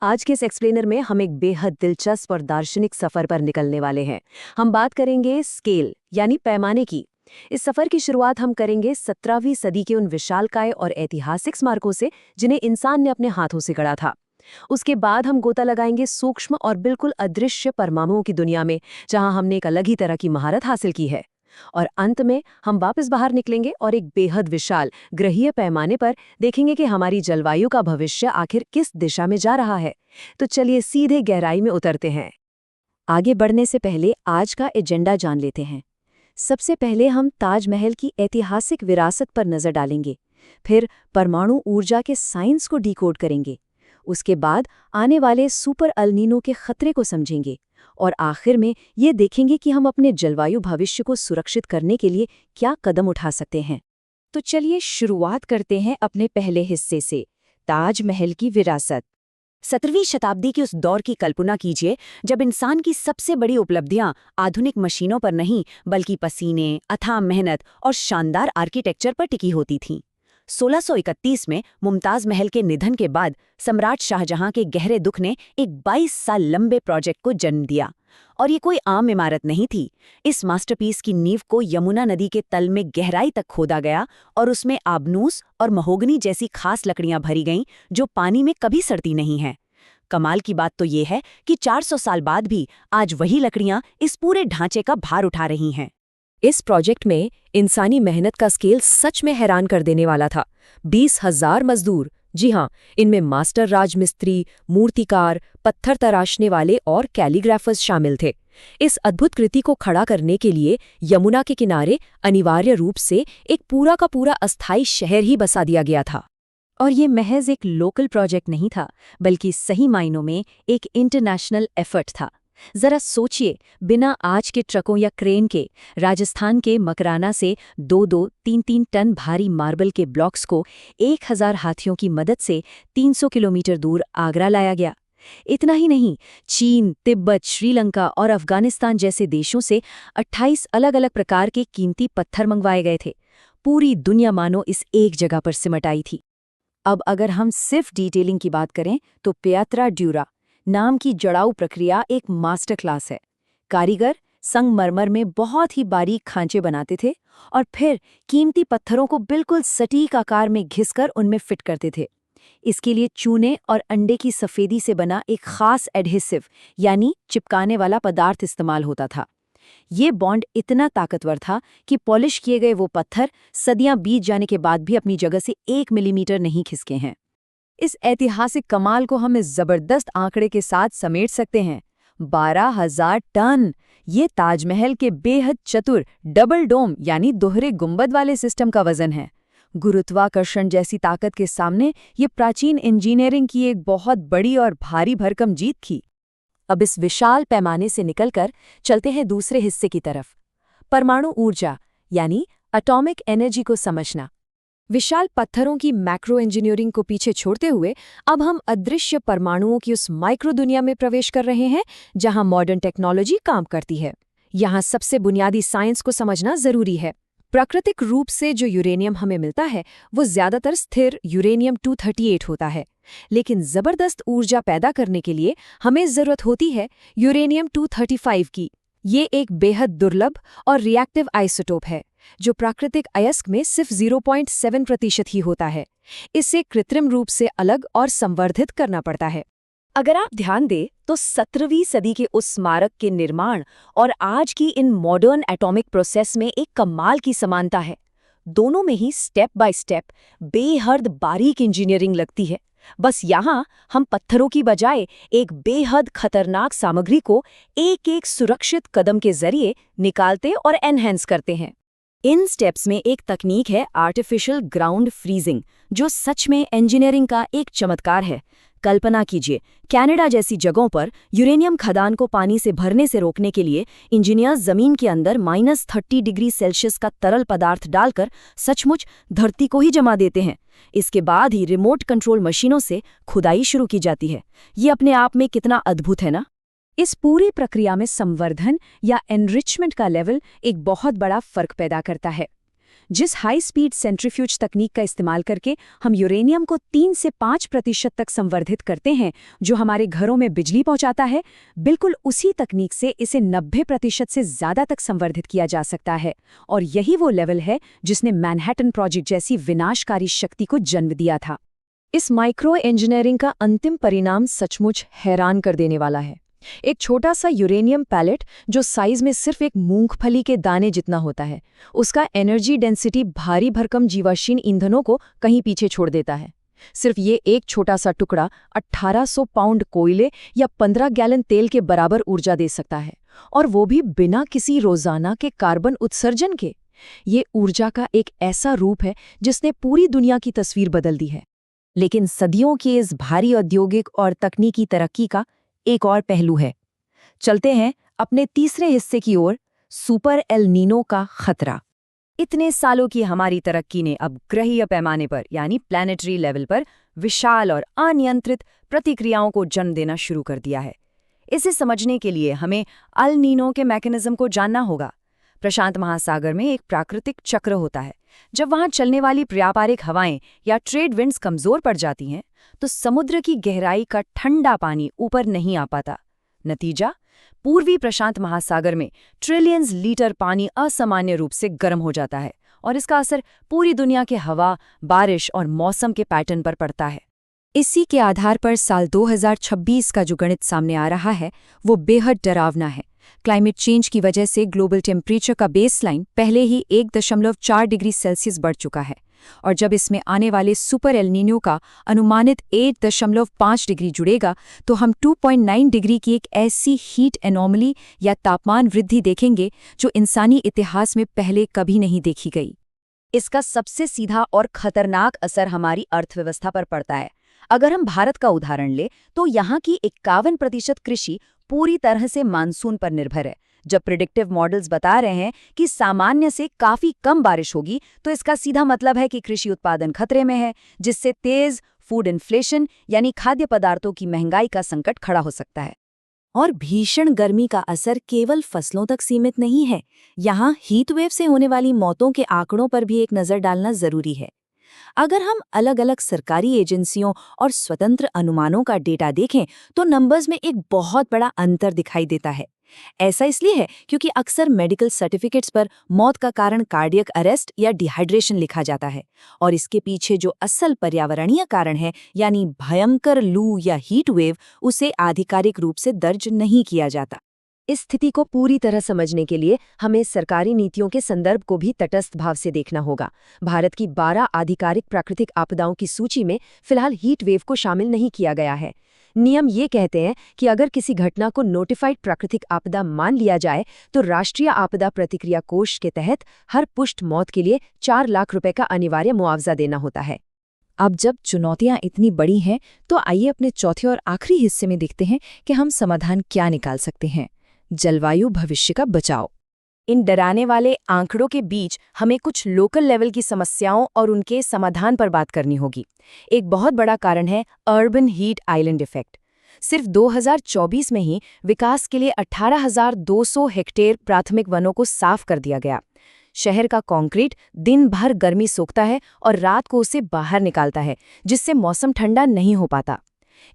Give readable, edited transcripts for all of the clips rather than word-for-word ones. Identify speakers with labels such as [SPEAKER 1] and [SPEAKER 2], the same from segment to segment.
[SPEAKER 1] आज के इस एक्सप्लेनर में हम एक बेहद दिलचस्प और दार्शनिक सफर पर निकलने वाले हैं। हम बात करेंगे स्केल यानी पैमाने की। इस सफर की शुरुआत हम करेंगे 17वीं सदी के उन विशालकाय और ऐतिहासिक स्मारकों से जिन्हें इंसान ने अपने हाथों से गढ़ा था। उसके बाद हम गोता लगाएंगे सूक्ष्म और बिल्कुल अदृश्य परमाणुओं की दुनिया में, जहां हमने एक अलग ही तरह की महारत हासिल की है। और अंत में हम वापस बाहर निकलेंगे और एक बेहद विशाल ग्रहीय पैमाने पर देखेंगे कि हमारी जलवायु का भविष्य आखिर किस दिशा में जा रहा है। तो चलिए सीधे गहराई में उतरते हैं। आगे बढ़ने से पहले आज का एजेंडा जान लेते हैं। सबसे पहले हम ताजमहल की ऐतिहासिक विरासत पर नजर डालेंगे, फिर परमाणु ऊर्जा के साइंस को डिकोड करेंगे, उसके बाद आने वाले सुपर अल्नीनो के खतरे को समझेंगे और आखिर में ये देखेंगे कि हम अपने जलवायु भविष्य को सुरक्षित करने के लिए क्या कदम उठा सकते हैं। तो चलिए शुरुआत करते हैं अपने पहले हिस्से से, ताजमहल की विरासत। 17वीं शताब्दी के उस दौर की कल्पना कीजिए जब इंसान की सबसे बड़ी उपलब्धियां आधुनिक मशीनों पर नहीं बल्कि पसीने, अथाह मेहनत और शानदार आर्किटेक्चर पर टिकी होती थीं। 1631 में मुमताज महल के निधन के बाद सम्राट शाहजहां के गहरे दुख ने एक 22 साल लंबे प्रोजेक्ट को जन्म दिया। और ये कोई आम इमारत नहीं थी। इस मास्टरपीस की नींव को यमुना नदी के तल में गहराई तक खोदा गया और उसमें आबनूस और महोगनी जैसी खास लकड़ियां भरी गईं जो पानी में कभी सड़ती नहीं हैं। कमाल की बात तो ये है कि 400 साल बाद भी आज वही लकड़ियां इस पूरे ढांचे का भार उठा रही हैं। इस प्रोजेक्ट में इंसानी मेहनत का स्केल सच में हैरान कर देने वाला था। 20,000 मजदूर, जी हाँ, इनमें मास्टर राजमिस्त्री, मूर्तिकार, पत्थर तराशने वाले और कैलीग्राफर्स शामिल थे। इस अद्भुत कृति को खड़ा करने के लिए यमुना के किनारे अनिवार्य रूप से एक पूरा का पूरा अस्थायी शहर ही बसा दिया गया था। और ये महज एक लोकल प्रोजेक्ट नहीं था, बल्कि सही मायनों में एक इंटरनेशनल एफर्ट था। जरा सोचिए, बिना आज के ट्रकों या क्रेन के राजस्थान के मकराना से 2-2, 3-3 टन भारी मार्बल के ब्लॉक्स को 1000 हाथियों की मदद से 300 किलोमीटर दूर आगरा लाया गया। इतना ही नहीं, चीन, तिब्बत, श्रीलंका और अफगानिस्तान जैसे देशों से 28 अलग-अलग प्रकार के कीमती पत्थर मंगवाए गए थे। पूरी दुनिया मानो इस एक जगह पर सिमट आई थी। अब अगर हम सिर्फ डिटेलिंग की बात करें तो पियात्रा ड्यूरा नाम की जड़ाऊ प्रक्रिया एक मास्टर क्लास है। कारीगर संगमरमर में बहुत ही बारीक खांचे बनाते थे और फिर कीमती पत्थरों को बिल्कुल सटीक आकार में घिसकर उनमें फिट करते थे। इसके लिए चूने और अंडे की सफेदी से बना एक खास एडहेसिव यानी चिपकाने वाला पदार्थ इस्तेमाल होता था। ये बॉन्ड इतना ताकतवर था कि पॉलिश किए गए वो पत्थर सदियां बीत जाने के बाद भी अपनी जगह से 1 मिलीमीटर नहीं खिसके हैं। इस ऐतिहासिक कमाल को हम इस जबरदस्त आंकड़े के साथ समेट सकते हैं, 12,000 टन। ये ताजमहल के बेहद चतुर डबल डोम यानी दोहरे गुंबद वाले सिस्टम का वजन है। गुरुत्वाकर्षण जैसी ताकत के सामने ये प्राचीन इंजीनियरिंग की एक बहुत बड़ी और भारी भरकम जीत थी। अब इस विशाल पैमाने से निकलकर चलते हैं दूसरे हिस्से की तरफ, परमाणु ऊर्जा यानी एटॉमिक एनर्जी को समझना। विशाल पत्थरों की मैक्रो इंजीनियरिंग को पीछे छोड़ते हुए अब हम अदृश्य परमाणुओं की उस माइक्रो दुनिया में प्रवेश कर रहे हैं जहां मॉडर्न टेक्नोलॉजी काम करती है। यहां सबसे बुनियादी साइंस को समझना जरूरी है। प्राकृतिक रूप से जो यूरेनियम हमें मिलता है वो ज्यादातर स्थिर यूरेनियम 238 होता है, लेकिन जबरदस्त ऊर्जा पैदा करने के लिए हमें जरूरत होती है यूरेनियम 235 की। ये एक बेहद दुर्लभ और रिएक्टिव आइसोटोप है जो प्राकृतिक अयस्क में सिर्फ 0.7% ही होता है। इसे कृत्रिम रूप से अलग और संवर्धित करना पड़ता है। अगर आप ध्यान दें तो 17वीं सदी के उस स्मारक के निर्माण और आज की इन मॉडर्न एटॉमिक प्रोसेस में एक कमाल की समानता है। दोनों में ही स्टेप बाय स्टेप बेहद बारीक इंजीनियरिंग लगती है। बस यहाँ हम पत्थरों की बजाय एक बेहद खतरनाक सामग्री को एक-एक सुरक्षित कदम के जरिए निकालते और एनहेंस करते हैं। इन स्टेप्स में एक तकनीक है आर्टिफिशियल ग्राउंड फ्रीजिंग, जो सच में इंजीनियरिंग का एक चमत्कार है। कल्पना कीजिए, कनाडा जैसी जगहों पर यूरेनियम खदान को पानी से भरने से रोकने के लिए इंजीनियर्स जमीन के अंदर -30 डिग्री सेल्सियस का तरल पदार्थ डालकर सचमुच धरती को ही जमा देते हैं। इसके बाद ही रिमोट कंट्रोल मशीनों से खुदाई शुरू की जाती है। ये अपने आप में कितना अद्भुत है ना। इस पूरी प्रक्रिया में संवर्धन या एनरिचमेंट का लेवल एक बहुत बड़ा फर्क पैदा करता है।
[SPEAKER 2] जिस हाई स्पीड सेंट्रीफ्यूज तकनीक का इस्तेमाल करके हम यूरेनियम को 3 से 5% तक संवर्धित करते हैं, जो हमारे घरों में बिजली पहुंचाता है, बिल्कुल उसी तकनीक से इसे 90% से ज्यादा तक संवर्धित किया जा सकता है। और यही वो लेवल है जिसने मैनहट्टन प्रोजेक्ट जैसी विनाशकारी शक्ति को जन्म दिया था।
[SPEAKER 1] इस माइक्रो इंजीनियरिंग का अंतिम परिणाम सचमुच हैरान कर देने वाला है। एक छोटा सा यूरेनियम पैलेट जो साइज में सिर्फ एक मूंगफली के दाने जितना होता है, उसका एनर्जी डेंसिटी भारी भरकम जीवाश्म ईंधनों को कहीं पीछे छोड़ देता है। सिर्फ ये एक छोटा सा टुकड़ा 1800 पाउंड कोयले या 15 गैलन तेल के बराबर ऊर्जा दे सकता है, और वो भी बिना किसी रोजाना के कार्बन उत्सर्जन के। ये ऊर्जा का एक ऐसा रूप है जिसने पूरी दुनिया की तस्वीर बदल दी है। लेकिन सदियों की इस भारी औद्योगिक और तकनीकी तरक्की का एक और पहलू है। चलते हैं अपने तीसरे हिस्से की ओर, सुपर एल नीनो का खतरा। इतने सालों की हमारी तरक्की ने अब ग्रहीय पैमाने पर यानी प्लैनेटरी लेवल पर विशाल और अनियंत्रित प्रतिक्रियाओं को जन्म देना शुरू कर दिया है। इसे समझने के लिए हमें अल नीनो के मैकेनिज्म को जानना होगा। प्रशांत महासागर में एक प्राकृतिक चक्र होता है। जब वहां चलने वाली व्यापारिक हवाएं या ट्रेड विंड्स कमजोर पड़ जाती हैं, तो समुद्र की गहराई का ठंडा पानी ऊपर नहीं आ पाता। नतीजा, पूर्वी प्रशांत महासागर में ट्रिलियंस लीटर पानी असामान्य रूप से गर्म हो जाता है, और इसका असर पूरी दुनिया के हवा, बारिश और मौसम के पैटर्न पर पड़ता है। इसी के आधार पर साल 2026 का जो गणित सामने आ रहा है, वो बेहद डरावना है। क्लाइमेट चेंज की वजह से ग्लोबल टेम्परेचर का बेसलाइन पहले ही 1.4 डिग्री सेल्सियस बढ़ चुका है, और जब इसमें आने वाले सुपर एल नीनो का अनुमानित 8.5 डिग्री जुड़ेगा, तो हम 2.9 डिग्री की एक ऐसी हीट एनोमली या तापमान वृद्धि देखेंगे जो इंसानी इतिहास में पहले कभी नहीं देखी गई। इसका सबसे सीधा और खतरनाक असर हमारी अर्थव्यवस्था पर पड़ता है। अगर हम भारत का उदाहरण लें, तो यहाँ की 51% कृषि पूरी तरह से मानसून पर निर्भर है। जब प्रिडिक्टिव मॉडल्स बता रहे हैं कि सामान्य से काफी कम बारिश होगी, तो इसका सीधा मतलब है कि कृषि उत्पादन खतरे में है, जिससे तेज फूड इन्फ्लेशन यानी खाद्य पदार्थों की महंगाई का संकट खड़ा हो सकता है। और भीषण गर्मी का असर केवल फसलों तक सीमित नहीं है। यहाँ हीट वेव से होने वाली मौतों के आंकड़ों पर भी एक नज़र डालना जरूरी है। अगर हम अलग अलग सरकारी एजेंसियों और स्वतंत्र अनुमानों का डेटा देखें, तो नंबर्स में एक बहुत बड़ा अंतर दिखाई देता है। ऐसा इसलिए है क्योंकि अक्सर मेडिकल सर्टिफिकेट्स पर मौत का कारण कार्डियक अरेस्ट या डिहाइड्रेशन लिखा जाता है, और इसके पीछे जो असल पर्यावरणीय कारण है, यानी भयंकर लू या हीट वेव, उसे आधिकारिक रूप से दर्ज नहीं किया जाता। इस स्थिति को पूरी तरह समझने के लिए हमें सरकारी नीतियों के संदर्भ को भी तटस्थ भाव से देखना होगा। भारत की 12 आधिकारिक प्राकृतिक आपदाओं की सूची में फिलहाल हीट वेव को शामिल नहीं किया गया है। नियम ये कहते हैं कि अगर किसी घटना को नोटिफाइड प्राकृतिक आपदा मान लिया जाए, तो राष्ट्रीय आपदा प्रतिक्रिया कोष के तहत हर पुष्ट मौत के लिए 4 लाख रुपए का अनिवार्य मुआवजा देना होता है। अब जब चुनौतियां इतनी बड़ी हैं, तो आइए अपने चौथे और आखिरी हिस्से में देखते हैं कि हम समाधान क्या निकाल सकते हैं। जलवायु भविष्य का बचाव। इन डराने वाले आंकड़ों के बीच हमें कुछ लोकल लेवल की समस्याओं और उनके समाधान पर बात करनी होगी। एक बहुत बड़ा कारण है अर्बन हीट आइलैंड इफेक्ट। सिर्फ 2024 में ही विकास के लिए 18,200 हेक्टेयर प्राथमिक वनों को साफ कर दिया गया। शहर का कंक्रीट दिन भर गर्मी सोखता है और रात को उसे बाहर निकालता है, जिससे मौसम ठंडा नहीं हो पाता।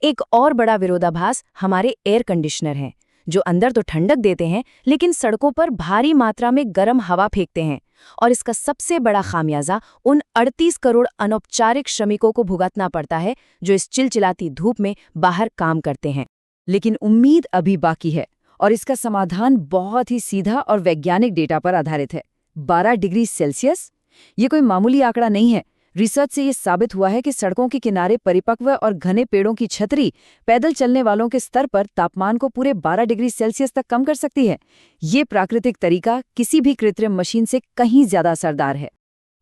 [SPEAKER 1] एक और बड़ा विरोधाभास हमारे एयर कंडीशनर हैं, जो अंदर तो ठंडक देते हैं, लेकिन सड़कों पर भारी मात्रा में गर्म हवा फेंकते हैं। और इसका सबसे बड़ा खामियाजा उन 38 करोड़ अनौपचारिक श्रमिकों को भुगतना पड़ता है, जो इस चिलचिलाती धूप में बाहर काम करते हैं। लेकिन उम्मीद अभी बाकी है, और इसका समाधान बहुत ही सीधा और वैज्ञानिक डेटा पर आधारित है। 12 डिग्री सेल्सियस, ये कोई मामूली आंकड़ा नहीं है। रिसर्च से ये साबित हुआ है कि सड़कों के किनारे परिपक्व और घने पेड़ों की छतरी पैदल चलने वालों के स्तर पर तापमान को पूरे 12 डिग्री सेल्सियस तक कम कर सकती है। ये प्राकृतिक तरीका किसी भी कृत्रिम मशीन से कहीं ज्यादा असरदार है।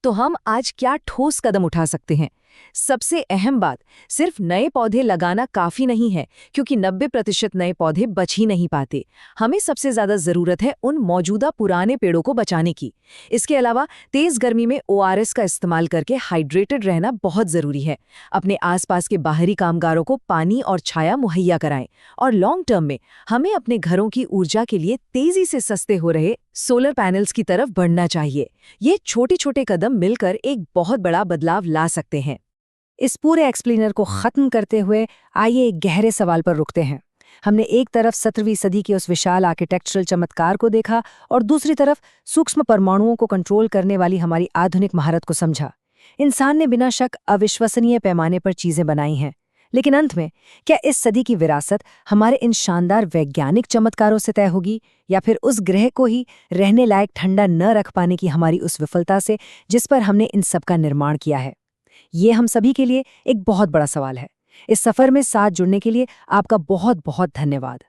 [SPEAKER 1] तो हम आज क्या ठोस कदम उठा सकते हैं?
[SPEAKER 2] सबसे अहम बात, सिर्फ नए पौधे लगाना काफी नहीं है, क्योंकि 90% नए पौधे बच ही नहीं पाते। हमें सबसे ज्यादा जरूरत है उन मौजूदा पुराने पेड़ों को बचाने की। इसके अलावा तेज गर्मी में ORS का इस्तेमाल करके हाइड्रेटेड रहना बहुत जरूरी है। अपने आसपास के बाहरी कामगारों को पानी और छाया मुहैया कराएं। और लॉन्ग टर्म में हमें अपने घरों की ऊर्जा के लिए तेजी से सस्ते हो रहे सोलर पैनल्स की तरफ बढ़ना चाहिए। ये छोटे-छोटे कदम मिलकर एक बहुत बड़ा बदलाव ला सकते हैं।
[SPEAKER 3] इस पूरे एक्सप्लेनर को खत्म करते हुए आइए एक गहरे सवाल पर रुकते हैं। हमने एक तरफ 17वीं सदी के उस विशाल आर्किटेक्चरल चमत्कार को देखा और दूसरी तरफ सूक्ष्म परमाणुओं को कंट्रोल करने वाली हमारी आधुनिक महारत को समझा। इंसान ने बिना शक अविश्वसनीय पैमाने पर चीजें बनाई हैं, लेकिन अंत में क्या इस सदी की विरासत हमारे इन शानदार वैज्ञानिक चमत्कारों से तय होगी, या फिर उस ग्रह को ही रहने लायक ठंडा न रख पाने की हमारी उस विफलता से जिस पर हमने इन सब का निर्माण किया है? ये हम सभी के लिए एक बहुत बड़ा सवाल है। इस सफर में साथ जुड़ने के लिए आपका बहुत बहुत धन्यवाद।